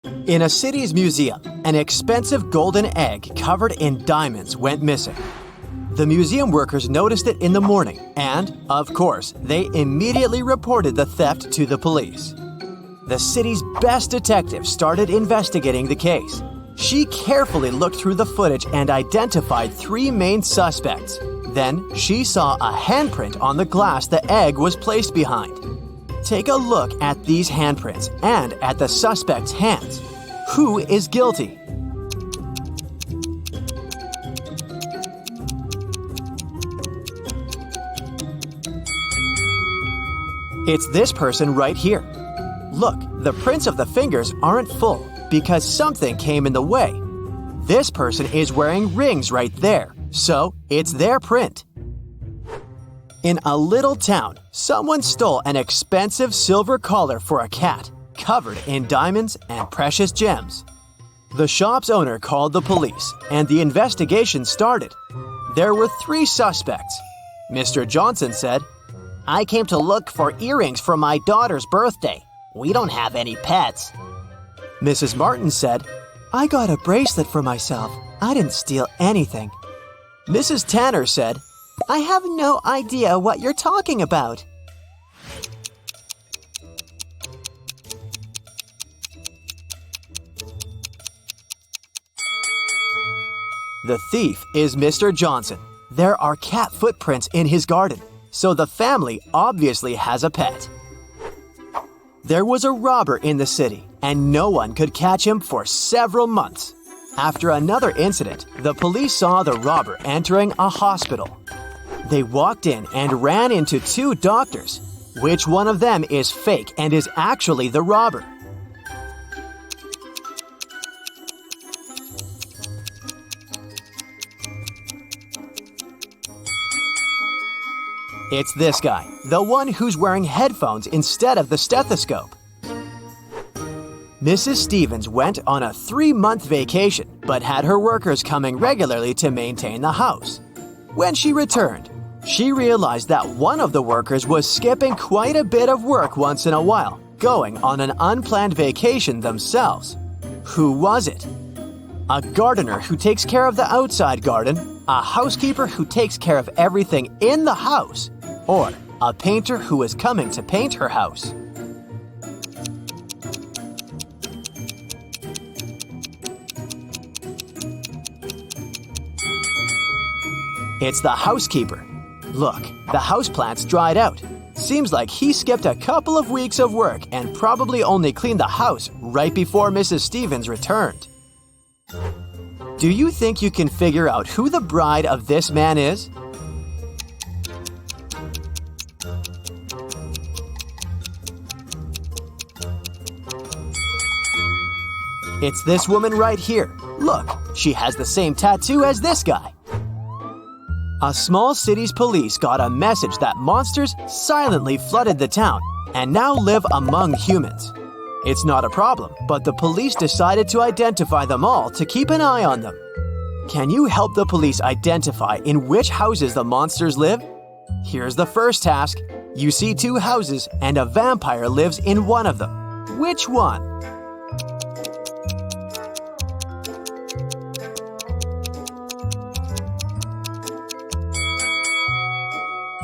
In a city's museum, an expensive golden egg covered in diamonds went missing. The museum workers noticed it in the morning and, of course, they immediately reported the theft to the police. The city's best detective started investigating the case. She carefully looked through the footage and identified 3 main suspects. Then, she saw a handprint on the glass the egg was placed behind. Take a look at these handprints and at the suspect's hands. Who is guilty? It's this person right here. Look, the prints of the fingers aren't full because something came in the way. This person is wearing rings right there, so it's their print. In a little town, someone stole an expensive silver collar for a cat, covered in diamonds and precious gems. The shop's owner called the police, and the investigation started. There were 3 suspects. Mr. Johnson said, "I came to look for earrings for my daughter's birthday. We don't have any pets." Mrs. Martin said, "I got a bracelet for myself. I didn't steal anything." Mrs. Tanner said, "I have no idea what you're talking about." The thief is Mr. Johnson. There are cat footprints in his garden, so the family obviously has a pet. There was a robber in the city, and no one could catch him for several months. After another incident, the police saw the robber entering a hospital. They walked in and ran into 2 doctors. Which one of them is fake and is actually the robber? It's this guy, the one who's wearing headphones instead of the stethoscope. Mrs. Stevens went on a 3-month vacation, but had her workers coming regularly to maintain the house. When she returned, she realized that one of the workers was skipping quite a bit of work once in a while, going on an unplanned vacation themselves. Who was it? A gardener who takes care of the outside garden, a housekeeper who takes care of everything in the house, or a painter who is coming to paint her house. It's the housekeeper. Look, the houseplants dried out. Seems like he skipped a couple of weeks of work and probably only cleaned the house right before Mrs. Stevens returned. Do you think you can figure out who the bride of this man is? It's this woman right here. Look, she has the same tattoo as this guy. A small city's police got a message that monsters silently flooded the town and now live among humans. It's not a problem, but the police decided to identify them all to keep an eye on them. Can you help the police identify in which houses the monsters live? Here's the first task. You see 2 houses and a vampire lives in one of them. Which one?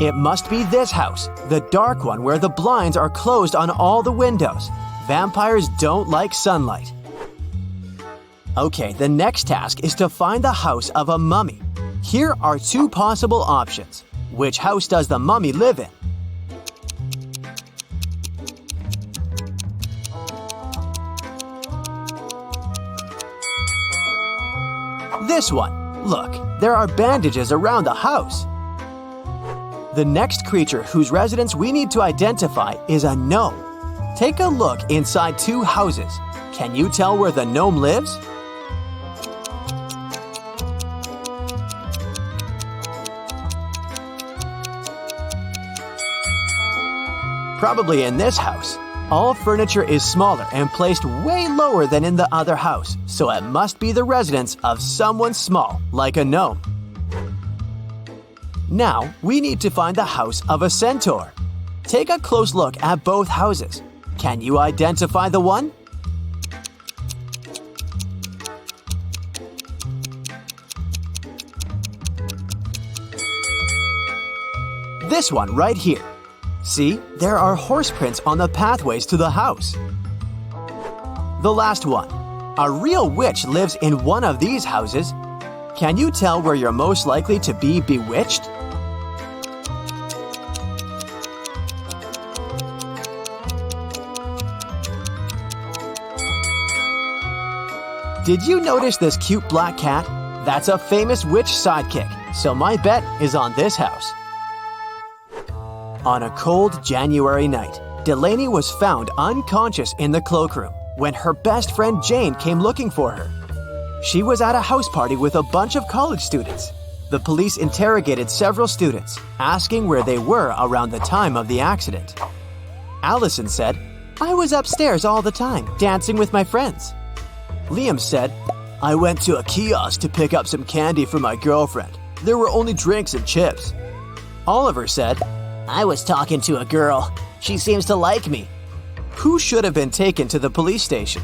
It must be this house, the dark one where the blinds are closed on all the windows. Vampires don't like sunlight. Okay, the next task is to find the house of a mummy. Here are 2 possible options. Which house does the mummy live in? This one. Look, there are bandages around the house. The next creature whose residence we need to identify is a gnome. Take a look inside 2 houses. Can you tell where the gnome lives? Probably in this house. All furniture is smaller and placed way lower than in the other house, so it must be the residence of someone small, like a gnome. Now, we need to find the house of a centaur. Take a close look at both houses. Can you identify the one? this one right here. See, there are horse prints on the pathways to the house. The last one. A real witch lives in one of these houses. Can you tell where you're most likely to be bewitched? Did you notice this cute black cat? That's a famous witch sidekick, so my bet is on this house. On a cold January night, Delaney was found unconscious in the cloakroom when her best friend Jane came looking for her. She was at a house party with a bunch of college students. The police interrogated several students, asking where they were around the time of the accident. Allison said, "I was upstairs all the time, dancing with my friends." Liam said, "I went to a kiosk to pick up some candy for my girlfriend. There were only drinks and chips." Oliver said, I was talking to a girl. She seems to like me. Who should have been taken to the police station?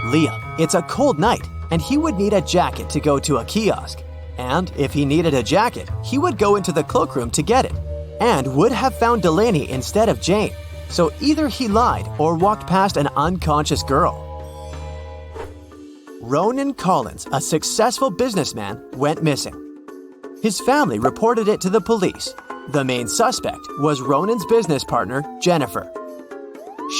Liam. It's a cold night, and he would need a jacket to go to a kiosk. And if he needed a jacket, he would go into the cloakroom to get it, and would have found Delaney instead of Jane. So either he lied or walked past an unconscious girl. Ronan Collins, a successful businessman, went missing. His family reported it to the police. The main suspect was Ronan's business partner, Jennifer.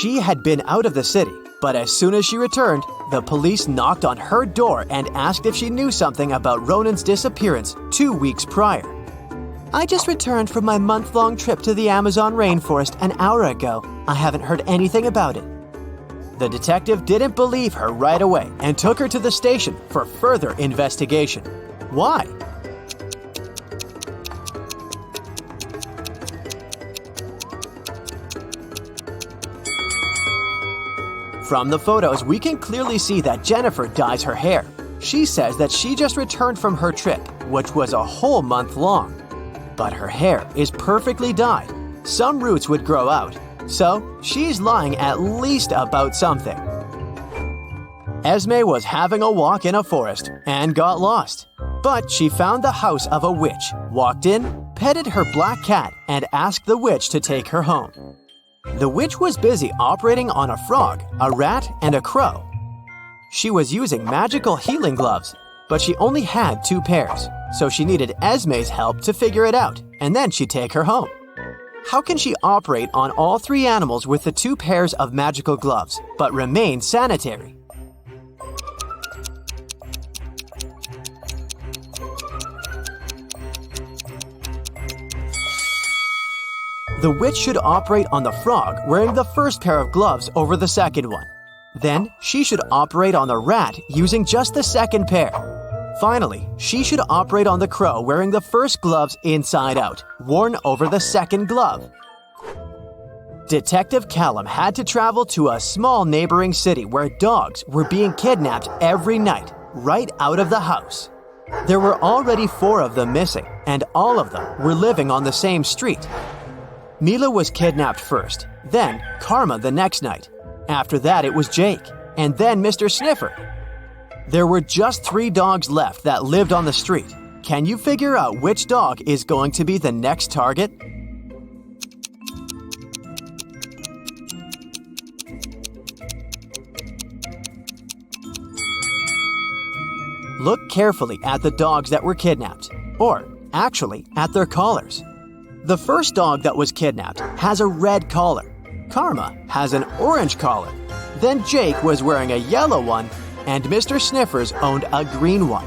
She had been out of the city, but as soon as she returned, the police knocked on her door and asked if she knew something about Ronan's disappearance 2 weeks prior. "I just returned from my month-long trip to the Amazon rainforest an hour ago. I haven't heard anything about it." The detective didn't believe her right away and took her to the station for further investigation. Why? From the photos, we can clearly see that Jennifer dyes her hair. She says that she just returned from her trip, which was a whole month long. But her hair is perfectly dyed. Some roots would grow out. So, she's lying at least about something. Esme was having a walk in a forest and got lost. But she found the house of a witch, walked in, petted her black cat, and asked the witch to take her home. The witch was busy operating on a frog, a rat, and a crow. She was using magical healing gloves, but she only had 2 pairs, so she needed Esme's help to figure it out, and then she'd take her home. How can she operate on all 3 animals with the 2 pairs of magical gloves, but remain sanitary? The witch should operate on the frog wearing the first pair of gloves over the second one. Then, she should operate on the rat using just the second pair. Finally, she should operate on the crow wearing the first gloves inside out, worn over the second glove. Detective Callum had to travel to a small neighboring city where dogs were being kidnapped every night, right out of the house. There were already 4 of them missing, and all of them were living on the same street. Mila was kidnapped first, then Karma the next night. After that, it was Jake, and then Mr. Sniffer. There were just 3 dogs left that lived on the street. Can you figure out which dog is going to be the next target? Look carefully at the dogs that were kidnapped, or actually at their collars. The first dog that was kidnapped has a red collar. Karma has an orange collar. Then Jake was wearing a yellow one, and Mr. Sniffers owned a green one.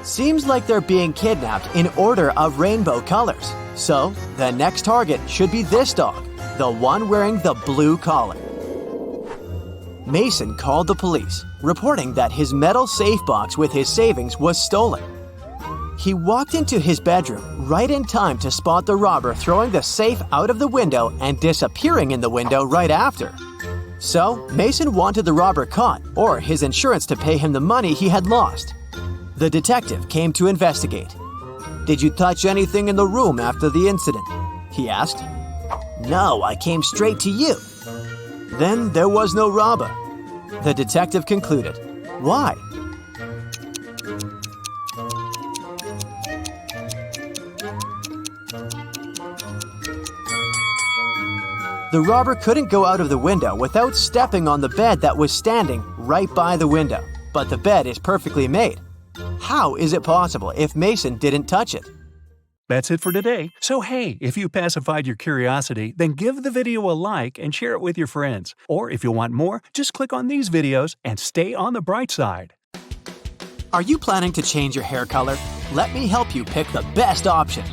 Seems like they're being kidnapped in order of rainbow colors. So, the next target should be this dog, the one wearing the blue collar. Mason called the police, reporting that his metal safe box with his savings was stolen. He walked into his bedroom right in time to spot the robber throwing the safe out of the window and disappearing in the window right after. So, Mason wanted the robber caught, or his insurance to pay him the money he had lost. The detective came to investigate. "Did you touch anything in the room after the incident?" he asked. "No, I came straight to you." "Then there was no robber," the detective concluded. Why? The robber couldn't go out of the window without stepping on the bed that was standing right by the window. But the bed is perfectly made. How is it possible if Mason didn't touch it? That's it for today. So hey, if you pacified your curiosity, then give the video a like and share it with your friends. Or if you want more, just click on these videos and stay on the bright side. Are you planning to change your hair color? Let me help you pick the best option.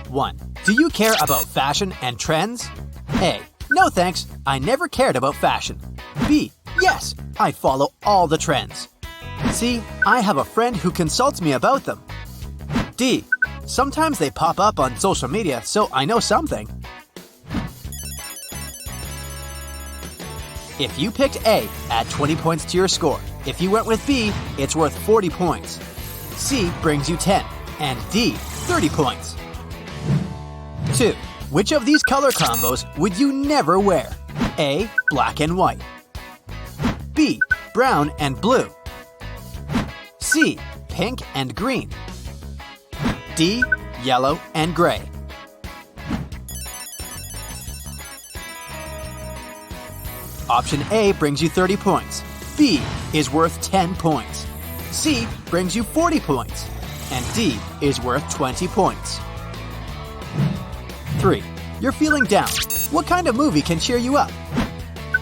1. Do you care about fashion and trends? A. No thanks, I never cared about fashion. B. Yes, I follow all the trends. C. I have a friend who consults me about them. D. Sometimes they pop up on social media, so I know something. If you picked A, add 20 points to your score. If you went with B, it's worth 40 points. C brings you 10, and D, 30 points. 2. Which of these color combos would you never wear? A. Black and white. B. Brown and blue. C. Pink and green. D. Yellow and gray. Option A brings you 30 points. B is worth 10 points. C brings you 40 points. And D is worth 20 points. 3. You're feeling down. What kind of movie can cheer you up?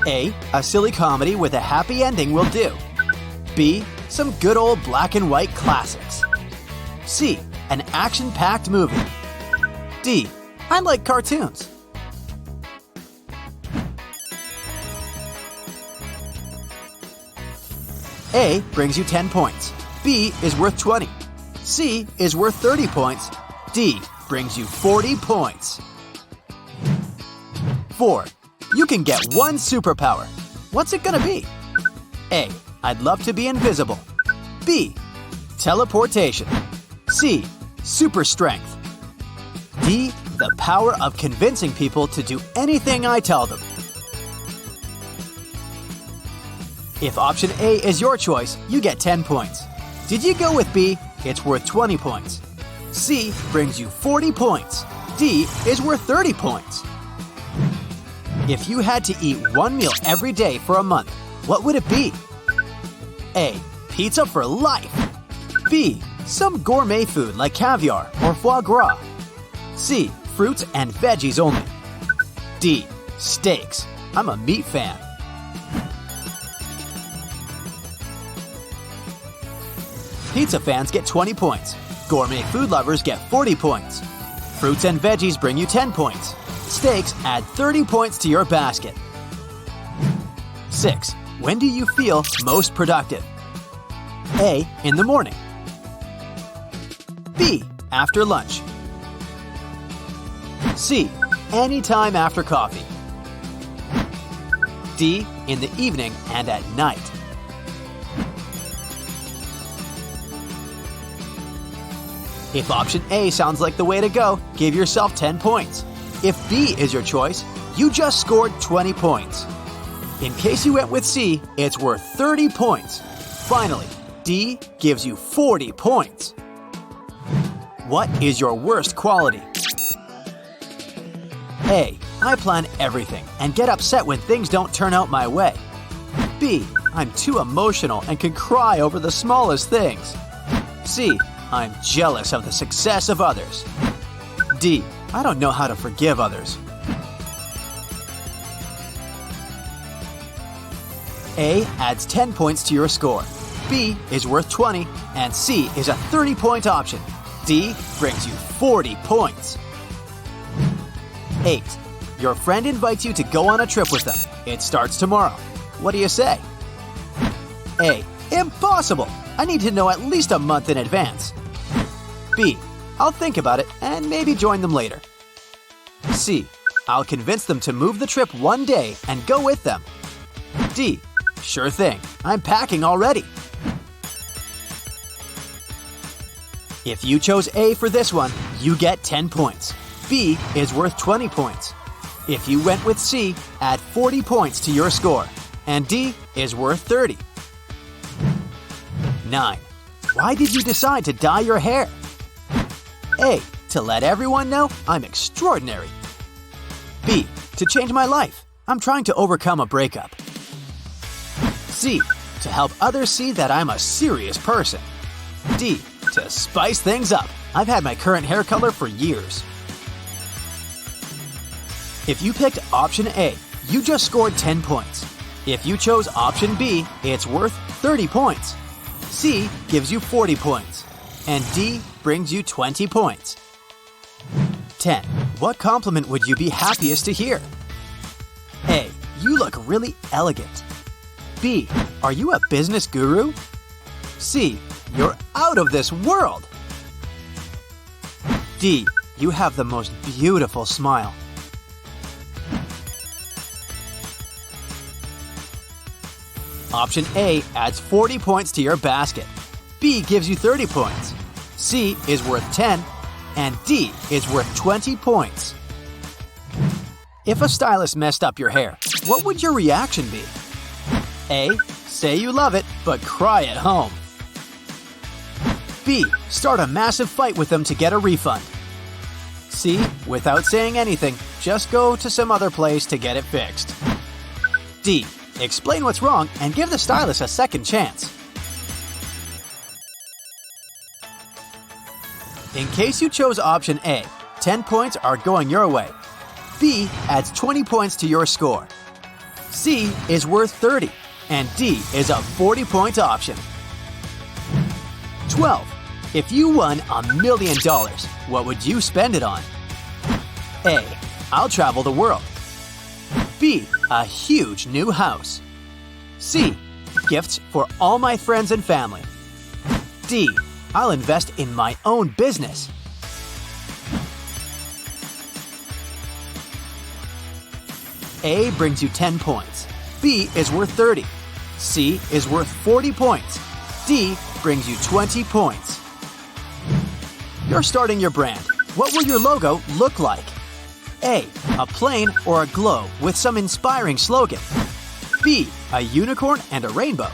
A. A silly comedy with a happy ending will do. B. Some good old black and white classics. C. An action-packed movie. D. I like cartoons. A brings you 10 points. B is worth 20. C is worth 30 points. D brings you 40 points. 4. You can get one superpower. What's it gonna be? A. I'd love to be invisible. B. Teleportation. C. Super strength. D. The power of convincing people to do anything I tell them. If option A is your choice, you get 10 points. Did you go with B? It's worth 20 points. C brings you 40 points. D is worth 30 points. If you had to eat one meal every day for a month, what would it be? A. Pizza for life. B. Some gourmet food like caviar or foie gras. C. Fruits and veggies only. D. Steaks. I'm a meat fan. Pizza fans get 20 points. Gourmet food lovers get 40 points. Fruits and veggies bring you 10 points. Steaks add 30 points to your basket. 6. When do you feel most productive? A. In the morning. B. After lunch. C. Anytime after coffee. D. In the evening and at night. If option A sounds like the way to go, give yourself 10 points. If B is your choice, you just scored 20 points. In case you went with C, it's worth 30 points. Finally, D gives you 40 points. What is your worst quality? A. I plan everything and get upset when things don't turn out my way. B. I'm too emotional and can cry over the smallest things. C. I'm jealous of the success of others. D. I don't know how to forgive others. A adds 10 points to your score. B is worth 20, and C is a 30-point option. D brings you 40 points. 8. Your friend invites you to go on a trip with them. It starts tomorrow. What do you say? A. Impossible! I need to know at least a month in advance. B. I'll think about it and maybe join them later. C. I'll convince them to move the trip one day and go with them. D. Sure thing. I'm packing already. If you chose A for this one, you get 10 points. B is worth 20 points. If you went with C, add 40 points to your score. And D is worth 30. 9. Why did you decide to dye your hair? A. To let everyone know I'm extraordinary. B. To change my life. I'm trying to overcome a breakup. C. To help others see that I'm a serious person. D. To spice things up. I've had my current hair color for years. If you picked option A, you just scored 10 points. If you chose option B, it's worth 30 points. C gives you 40 points. And D brings you 20 points. 10. What compliment would you be happiest to hear? A. You look really elegant. B. Are you a business guru? C. You're out of this world. D. You have the most beautiful smile. Option A adds 40 points to your basket. B gives you 30 points. C is worth 10. And D is worth 20 points. If a stylist messed up your hair, what would your reaction be? A. Say you love it, but cry at home. B. Start a massive fight with them to get a refund. C. Without saying anything, just go to some other place to get it fixed. D. Explain what's wrong and give the stylist a second chance. In case you chose option A, 10 points are going your way. B adds 20 points to your score. C is worth 30, and D is a 40-point option. 12. If you won $1 million, what would you spend it on? A. I'll travel the world. B. A huge new house. C. Gifts for all my friends and family. D. I'll invest in my own business. A brings you 10 points. B is worth 30. C is worth 40 points. D brings you 20 points. You're starting your brand. What will your logo look like? A. A plane or a globe with some inspiring slogan. B. A unicorn and a rainbow.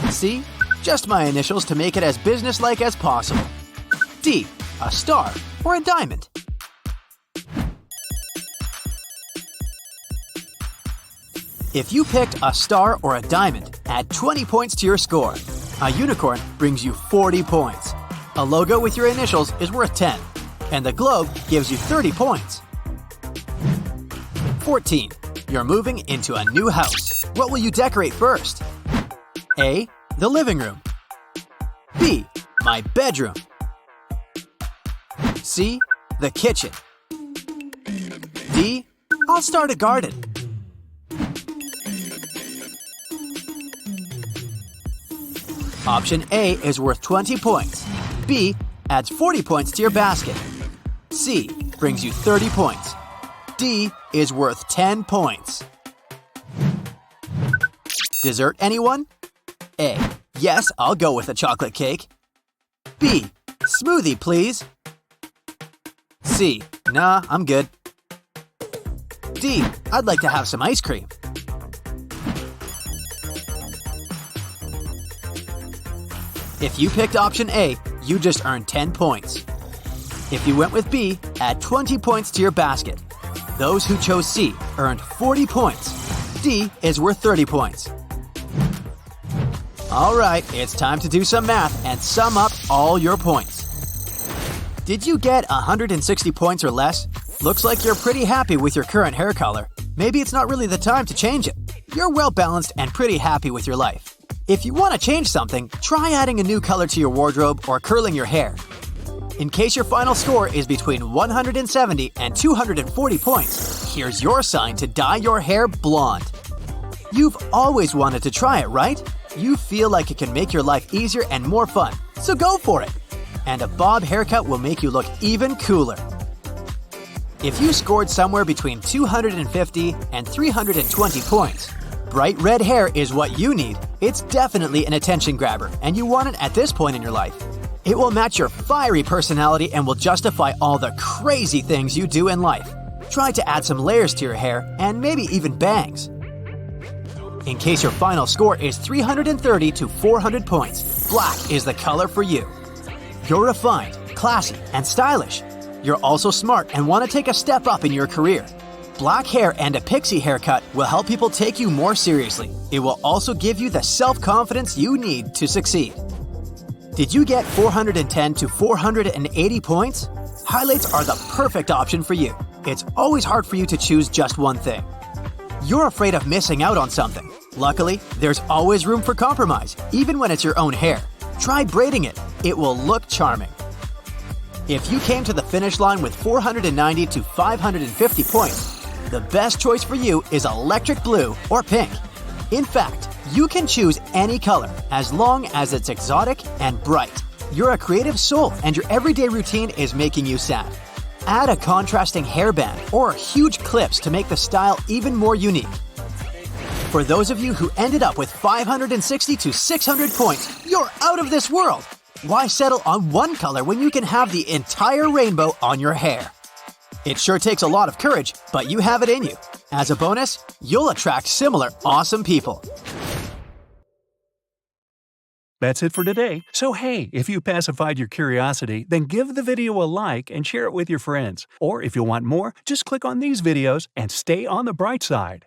C. Just my initials to make it as businesslike as possible. D. A star or a diamond. If you picked a star or a diamond, add 20 points to your score. A unicorn brings you 40 points. A logo with your initials is worth 10. And the globe gives you 30 points. 14. You're moving into a new house. What will you decorate first? A. The living room. B. My bedroom. C. The kitchen. D. I'll start a garden. Option A is worth 20 points. B adds 40 points to your basket. C brings you 30 points. D is worth 10 points. Dessert, anyone? A. Yes, I'll go with a chocolate cake. B. Smoothie, please. C. Nah, I'm good. D. I'd like to have some ice cream. If you picked option A, you just earned 10 points. If you went with B, add 20 points to your basket. Those who chose C earned 40 points. D is worth 30 points. All right, it's time to do some math and sum up all your points. Did you get 160 points or less? Looks like you're pretty happy with your current hair color. Maybe it's not really the time to change it. You're well balanced and pretty happy with your life. If you want to change something, try adding a new color to your wardrobe or curling your hair. In case your final score is between 170 and 240 points, here's your sign to dye your hair blonde. You've always wanted to try it, right? You feel like it can make your life easier and more fun, so go for it! And a bob haircut will make you look even cooler. If you scored somewhere between 250 and 320 points, bright red hair is what you need. It's definitely an attention grabber, and you want it at this point in your life. It will match your fiery personality and will justify all the crazy things you do in life. Try to add some layers to your hair and maybe even bangs. In case your final score is 330 to 400 points, black is the color for you. You're refined, classy, and stylish. You're also smart and want to take a step up in your career. Black hair and a pixie haircut will help people take you more seriously. It will also give you the self-confidence you need to succeed. Did you get 410 to 480 points? Highlights are the perfect option for you. It's always hard for you to choose just one thing. You're afraid of missing out on something. Luckily, there's always room for compromise, even when it's your own hair. Try braiding it. It will look charming. If you came to the finish line with 490 to 550 points, the best choice for you is electric blue or pink. In fact, you can choose any color as long as it's exotic and bright. You're a creative soul and your everyday routine is making you sad. Add a contrasting hairband or huge clips to make the style even more unique. For those of you who ended up with 560 to 600 points, you're out of this world! Why settle on one color when you can have the entire rainbow on your hair? It sure takes a lot of courage, but you have it in you. As a bonus, you'll attract similar awesome people. That's it for today. So hey, if you pacified your curiosity, then give the video a like and share it with your friends. Or if you want more, just click on these videos and stay on the bright side.